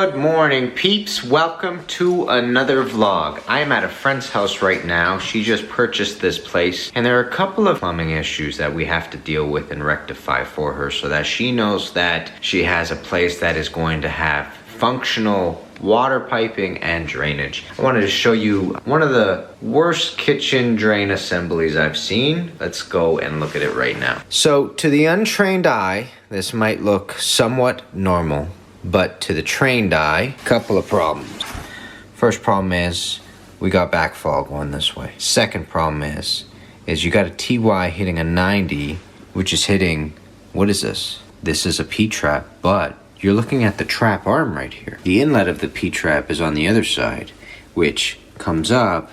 Good morning, peeps. Welcome to another vlog. I am at a friend's house right now. She just purchased this place, and there are a couple of plumbing issues that we have to deal with and rectify for her so that she knows that she has a place that is going to have functional water piping and drainage. I wanted to show you one of the worst kitchen drain assemblies I've seen. Let's go and look at it right now. So to the untrained eye, this might look somewhat normal, but to the trained eye, couple of problems. First problem is we got backfall going this way. Second problem is you got a TY hitting a 90, which is hitting, what is this? This is a P-trap, but you're looking at the trap arm right here. The inlet of the P-trap is on the other side, which comes up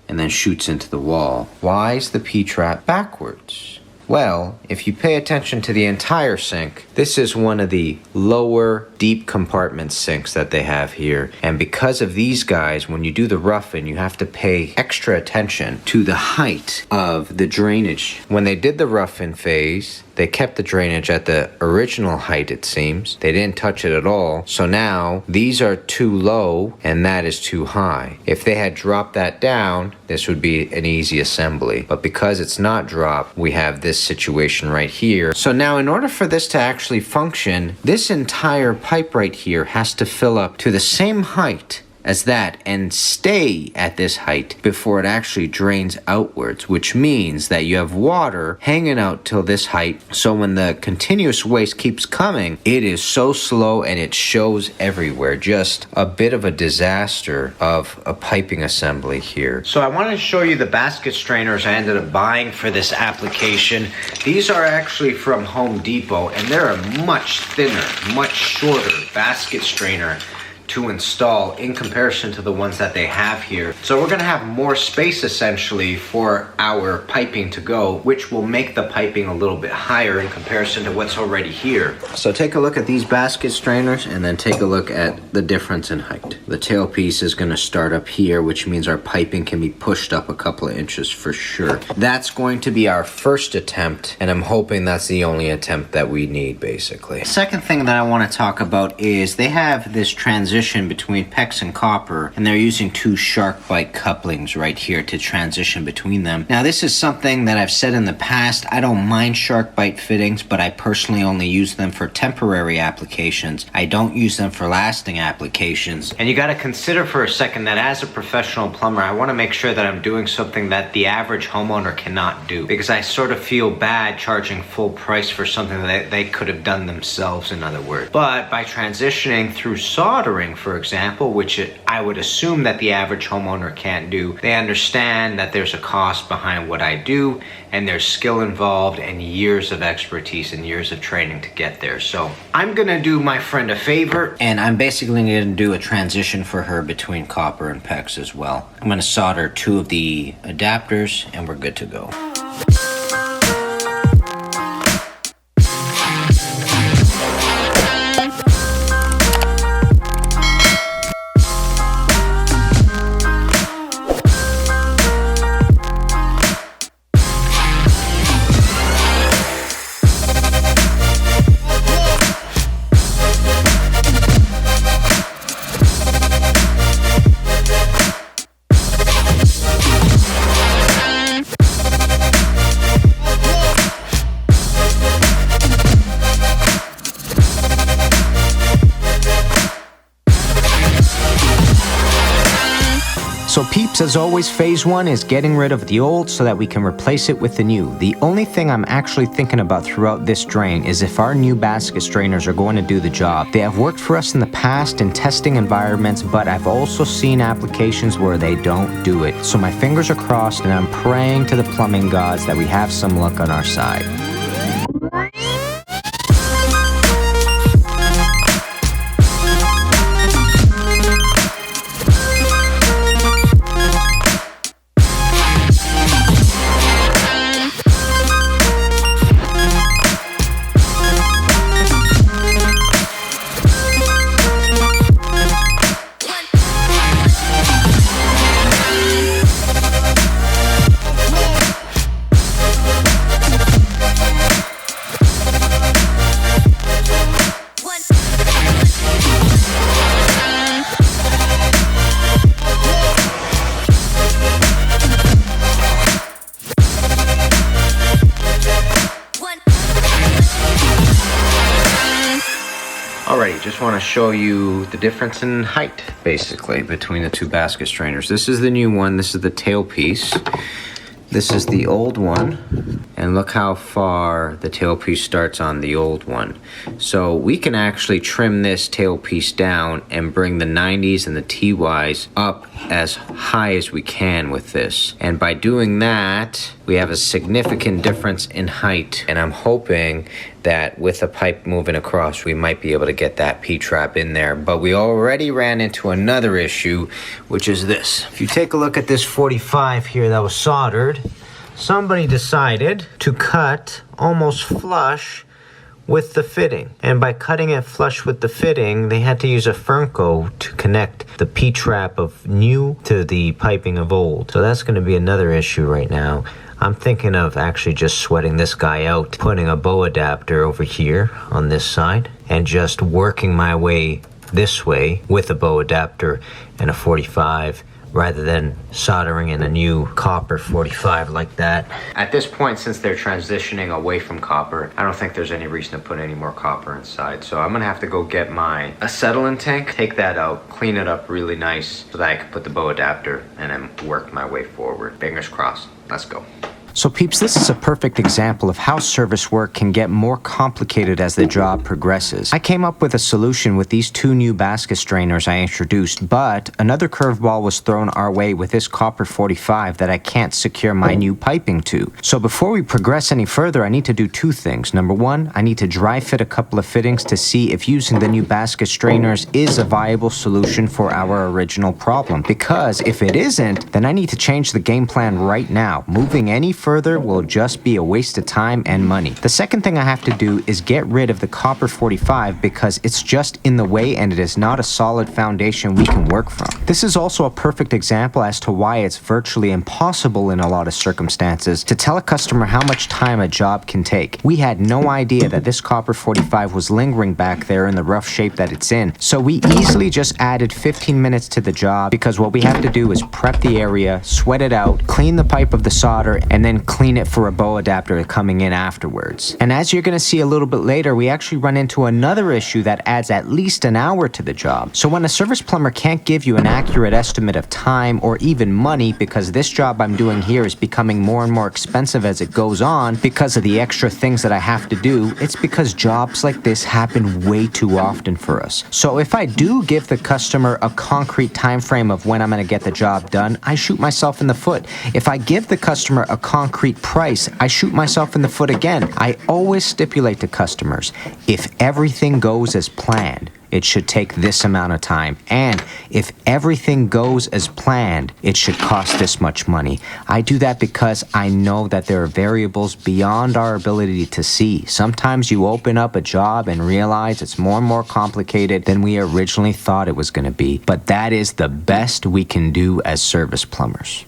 and then shoots into the wall. Why is the P-trap backwards? Well, if you pay attention to the entire sink, this is one of the lower deep compartment sinks that they have here. And because of these guys, when you do the roughing, you have to pay extra attention to the height of the drainage. When they did the roughing phase, they kept the drainage at the original height, it seems. They didn't touch it at all. So now these are too low and that is too high. If they had dropped that down, this would be an easy assembly. But because it's not dropped, we have this situation right here. So now in order for this to actually function, this entire pipe right here has to fill up to the same height as that and stay at this height before it actually drains outwards, which means that you have water hanging out till this height. So when the continuous waste keeps coming, it is so slow and it shows everywhere. Just a bit of a disaster of a piping assembly here. So I want to show you the basket strainers I ended up buying for this application. These are actually from Home Depot, and they're a much thinner, much shorter basket strainer to install in comparison to the ones that they have here. So we're gonna have more space essentially for our piping to go, which will make the piping a little bit higher in comparison to what's already here. So take a look at these basket strainers and then take a look at the difference in height. The tailpiece is gonna start up here, which means our piping can be pushed up a couple of inches for sure. That's going to be our first attempt, and I'm hoping that's the only attempt that we need, basically. Second thing that I wanna talk about is they have this transition between PEX and copper, and they're using two SharkBite couplings right here to transition between them. Now this is something that I've said in the past. I don't mind SharkBite fittings, but I personally only use them for temporary applications. I don't use them for lasting applications. And you got to consider for a second that as a professional plumber, I want to make sure that I'm doing something that the average homeowner cannot do, because I sort of feel bad charging full price for something that they could have done themselves, in other words. But by transitioning through soldering, for example, which I would assume that the average homeowner can't do, they understand that there's a cost behind what I do, and there's skill involved and years of expertise and years of training to get there. So I'm gonna do my friend a favor, and I'm basically gonna do a transition for her between copper and PEX as well. I'm gonna solder two of the adapters and we're good to go. So peeps, as always, phase one is getting rid of the old so that we can replace it with the new. The only thing I'm actually thinking about throughout this drain is if our new basket strainers are going to do the job. They have worked for us in the past in testing environments, but I've also seen applications where they don't do it. So my fingers are crossed and I'm praying to the plumbing gods that we have some luck on our side. just want to show you the difference in height, basically, between the two basket strainers. This is the new one. This is the tailpiece. This is the old one, and look how far the tailpiece starts on the old one. So we can actually trim this tailpiece down and bring the 90s and the TYs up as high as we can with this. And by doing that, we have a significant difference in height. And I'm hoping that with a pipe moving across, we might be able to get that P-trap in there. But we already ran into another issue, which is this. If you take a look at this 45 here that was soldered, somebody decided to cut almost flush with the fitting. And by cutting it flush with the fitting, they had to use a Fernco to connect the P-trap of new to the piping of old. So that's gonna be another issue right now. I'm thinking of actually just sweating this guy out, putting a bow adapter over here on this side, and just working my way this way with a bow adapter and a 45, rather than soldering in a new copper 45 like that. At this point, since they're transitioning away from copper, I don't think there's any reason to put any more copper inside. So I'm gonna have to go get my acetylene tank, take that out, clean it up really nice so that I can put the bow adapter and then work my way forward. Fingers crossed. Let's go. So peeps, this is a perfect example of how service work can get more complicated as the job progresses. I came up with a solution with these two new basket strainers I introduced, but another curveball was thrown our way with this copper 45 that I can't secure my new piping to. So before we progress any further, I need to do two things. Number one, I need to dry fit a couple of fittings to see if using the new basket strainers is a viable solution for our original problem. Because if it isn't, then I need to change the game plan right now. Moving any further will just be a waste of time and money. The second thing I have to do is get rid of the copper 45 because it's just in the way and it is not a solid foundation we can work from. This is also a perfect example as to why it's virtually impossible in a lot of circumstances to tell a customer how much time a job can take. We had no idea that this copper 45 was lingering back there in the rough shape that it's in, so we easily just added 15 minutes to the job because what we have to do is prep the area, sweat it out, clean the pipe of the solder, and then clean it for a bow adapter coming in afterwards. And as you're going to see a little bit later, we actually run into another issue that adds at least an hour to the job. So when a service plumber can't give you an accurate estimate of time or even money, because this job I'm doing here is becoming more and more expensive as it goes on because of the extra things that I have to do, it's because jobs like this happen way too often for us. So if I do give the customer a concrete time frame of when I'm going to get the job done, I shoot myself in the foot. If I give the customer a concrete price, I shoot myself in the foot again. I always stipulate to customers, if everything goes as planned, it should take this amount of time. And if everything goes as planned, it should cost this much money. I do that because I know that there are variables beyond our ability to see. Sometimes you open up a job and realize it's more and more complicated than we originally thought it was going to be. But that is the best we can do as service plumbers.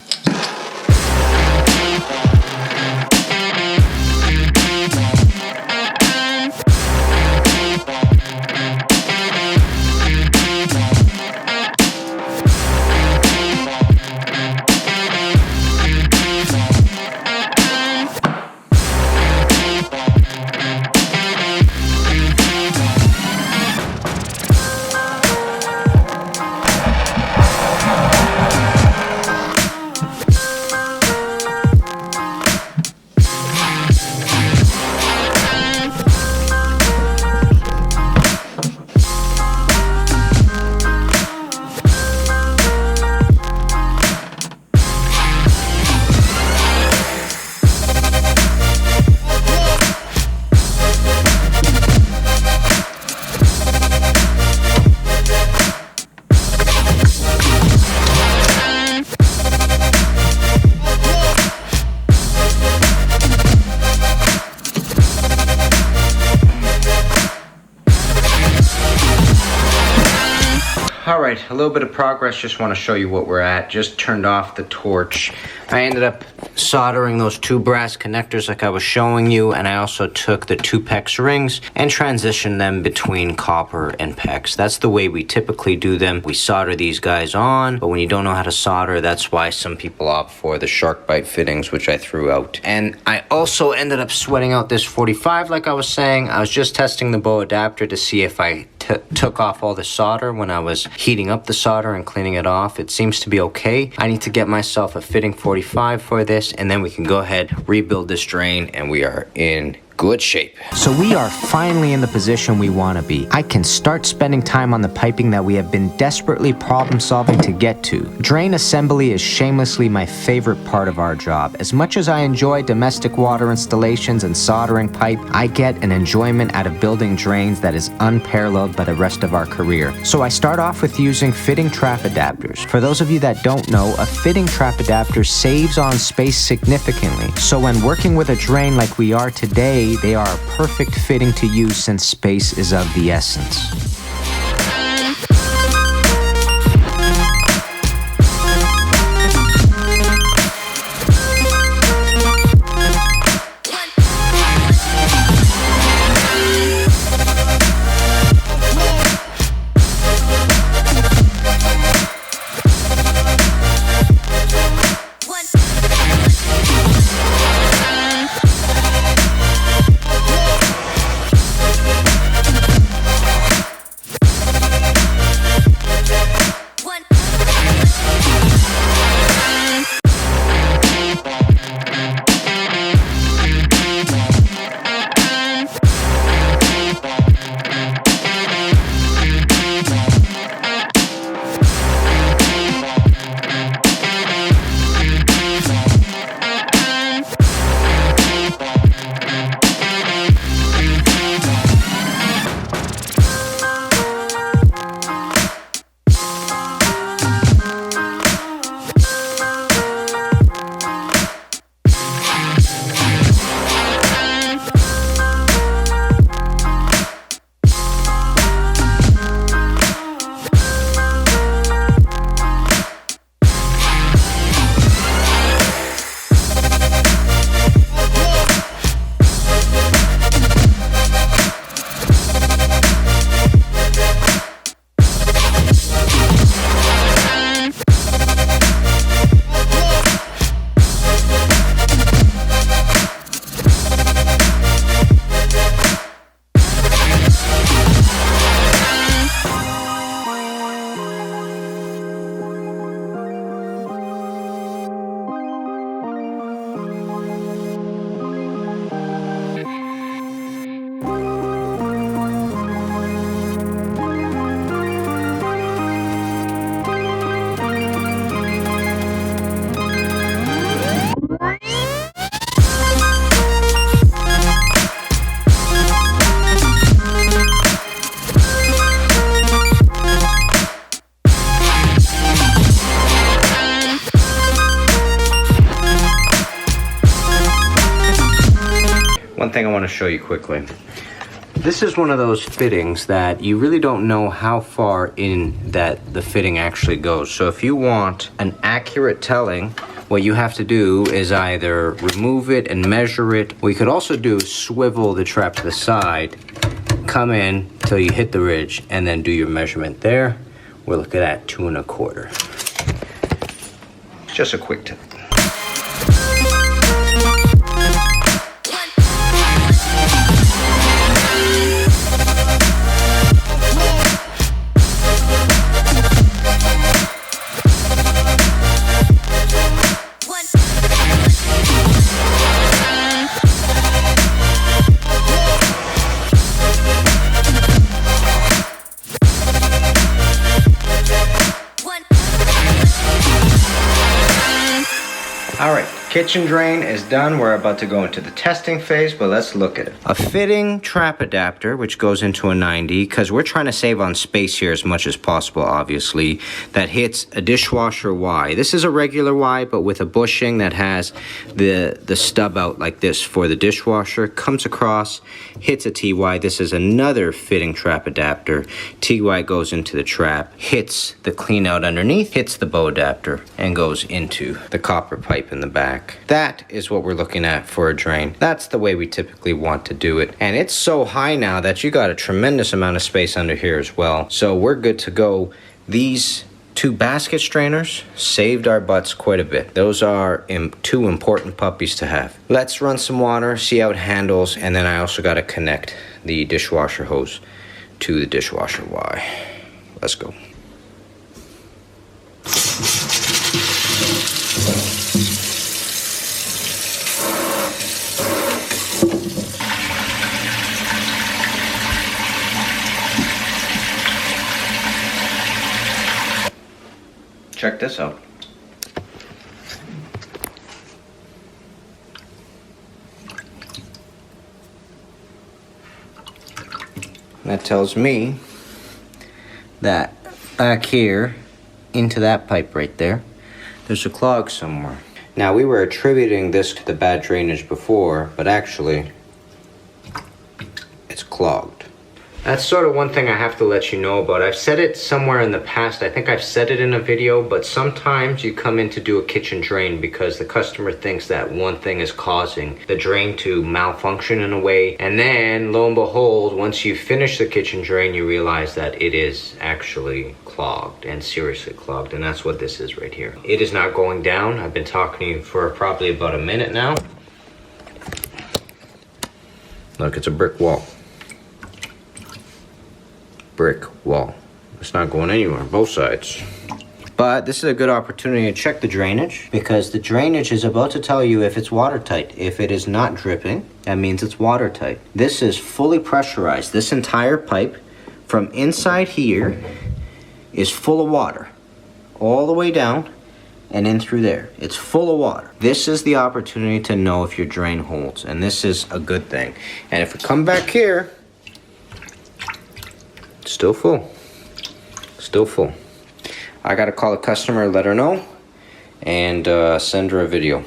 Alright, a little bit of progress, just want to show you what we're at. Just turned off the torch. I ended up soldering those two brass connectors like I was showing you, and I also took the two PEX rings and transitioned them between copper and PEX. That's the way we typically do them. We solder these guys on, but when you don't know how to solder, that's why some people opt for the shark bite fittings, which I threw out. And I also ended up sweating out this 45 like I was saying. I was just testing the bow adapter to see if I took off all the solder when I was heating up the solder and cleaning it off. It seems to be okay. I need to get myself a fitting 45 for this, and then we can go ahead, rebuild this drain, and we are in good shape. So we are finally in the position we want to be. I can start spending time on the piping that we have been desperately problem solving to get to. Drain assembly is shamelessly my favorite part of our job. As much as I enjoy domestic water installations and soldering pipe, I get an enjoyment out of building drains that is unparalleled by the rest of our career. So I start off with using fitting trap adapters. For those of you that don't know, a fitting trap adapter saves on space significantly. So when working with a drain like we are today, they are a perfect fitting to use since space is of the essence. One thing I want to show you quickly. This is one of those fittings that you really don't know how far in that the fitting actually goes. So if you want an accurate telling, what you have to do is either remove it and measure it. What you could also do is swivel the trap to the side, come in till you hit the ridge, and then do your measurement there. We're looking at 2 1/4. Just a quick tip. All right, kitchen drain is done. We're about to go into the testing phase, but let's look at it. A fitting trap adapter, which goes into a 90, because we're trying to save on space here as much as possible, obviously, that hits a dishwasher Y. This is a regular Y, but with a bushing that has the stub out like this for the dishwasher, comes across, hits a TY. This is another fitting trap adapter. TY goes into the trap, hits the clean out underneath, hits the bow adapter, and goes into the copper pipe in the back. That is what we're looking at for a drain. That's the way we typically want to do it. And it's so high now that you got a tremendous amount of space under here as well. So we're good to go. These 2 basket strainers saved our butts quite a bit. Those are 2 important puppies to have. Let's run some water, see how it handles, and then I also got to connect the dishwasher hose to the dishwasher. Why? Let's go. Check this out. That tells me that back here into that pipe right there, there's a clog somewhere. Now, we were attributing this to the bad drainage before, but actually it's clogged. That's sort of one thing I have to let you know about. I've said it somewhere in the past. I think I've said it in a video, but sometimes you come in to do a kitchen drain because the customer thinks that one thing is causing the drain to malfunction in a way. And then, lo and behold, once you finish the kitchen drain, you realize that it is actually clogged, and seriously clogged. And that's what this is right here. It is not going down. I've been talking to you for probably about a minute now. Look, it's a brick wall. Brick wall. It's not going anywhere, both sides. But this is a good opportunity to check the drainage, because the drainage is about to tell you if it's watertight. If it is not dripping, that means it's watertight. This is fully pressurized. This entire pipe from inside here is full of water. All the way down and in through there. It's full of water. This is the opportunity to know if your drain holds, and this is a good thing. And if we come back here, still full. Still full. I gotta call the customer, let her know, and send her a video.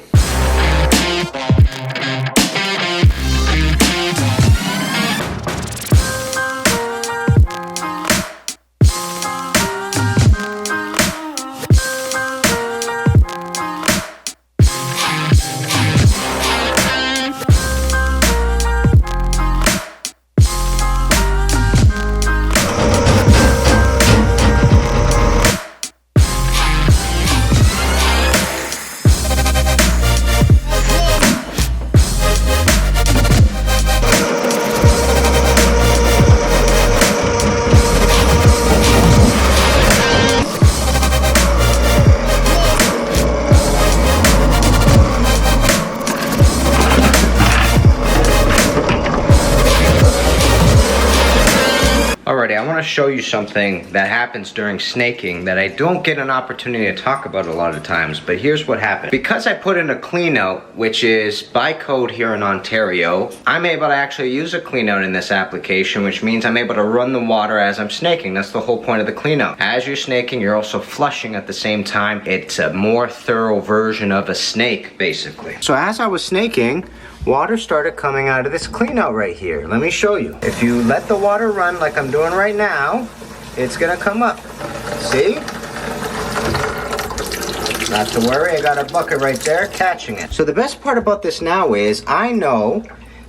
Alrighty, I want to show you something that happens during snaking that I don't get an opportunity to talk about a lot of times, but here's what happened. Because I put in a clean out, which is by code here in Ontario, I'm able to actually use a clean out in this application, which means I'm able to run the water as I'm snaking. That's the whole point of the clean out. As you're snaking, you're also flushing at the same time. It's a more thorough version of a snake, basically. So as I was snaking, water started coming out of this clean out right here. Let me show you. If you let the water run like I'm doing right now, it's gonna come up. See? Not to worry, I got a bucket right there catching it. So the best part about this now is I know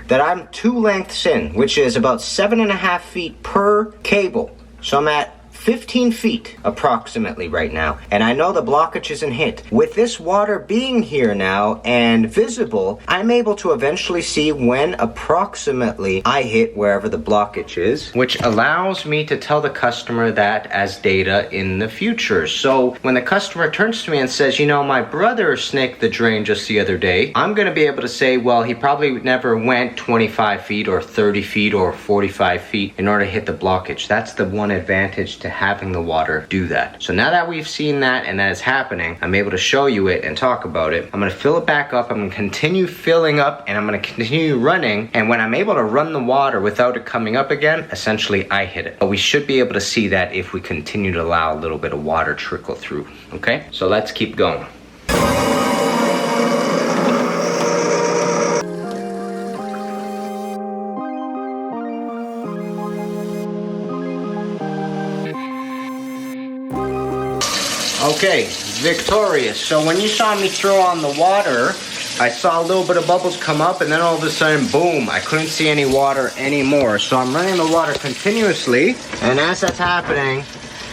that I'm 2 lengths in, which is about 7.5 feet per cable. So I'm at 15 feet approximately right now, and I know the blockage isn't hit. With this water being here now and visible, I'm able to eventually see when approximately I hit wherever the blockage is, which allows me to tell the customer that as data in the future. So when the customer turns to me and says, you know, my brother snaked the drain just the other day, I'm gonna be able to say, well, he probably never went 25 feet or 30 feet or 45 feet in order to hit the blockage. That's the one advantage to having the water do that. So now that we've seen that and that is happening, I'm able to show you it and talk about it. I'm gonna fill it back up, I'm gonna continue filling up, and I'm gonna continue running, and when I'm able to run the water without it coming up again, essentially I hit it. But we should be able to see that if we continue to allow a little bit of water trickle through, okay? So let's keep going. Okay, victorious. So when you saw me throw on the water, I saw a little bit of bubbles come up, and then all of a sudden, boom, I couldn't see any water anymore. So I'm running the water continuously, and as that's happening,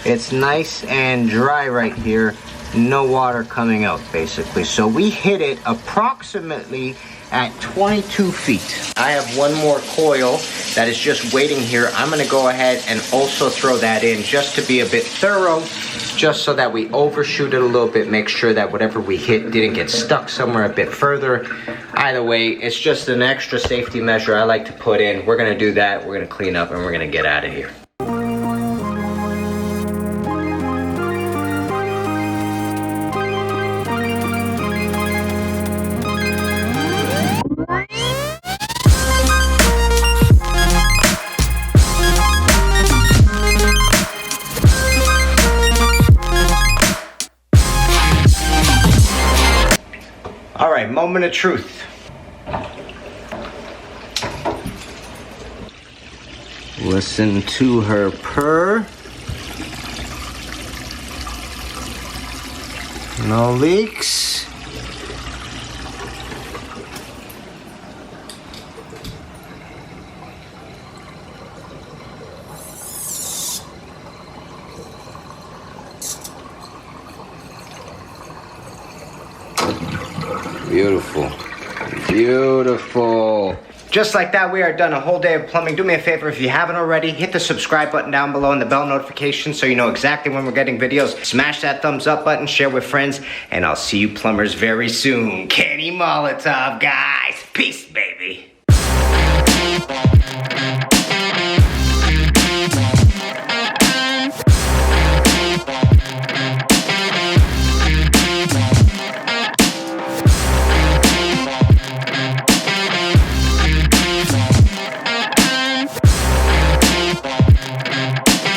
it's nice and dry right here. no water coming out, basically. So we hit it approximately at 22 feet. I have one more coil that is just waiting here. I'm gonna go ahead and also throw that in just to be a bit thorough, just so that we overshoot it a little bit, make sure that whatever we hit didn't get stuck somewhere a bit further. Either way, it's just an extra safety measure I like to put in. We're gonna do that, we're gonna clean up, and we're gonna get out of here. All right, moment of truth. Listen to her purr. No leaks. Beautiful. Beautiful. Just like that, we are done. A whole day of plumbing. Do me a favor, if you haven't already, hit the subscribe button down below and the bell notification so you know exactly when we're getting videos. Smash that thumbs up button, share with friends, and I'll see you plumbers very soon. Kenny Molotov, guys. Peace, baby.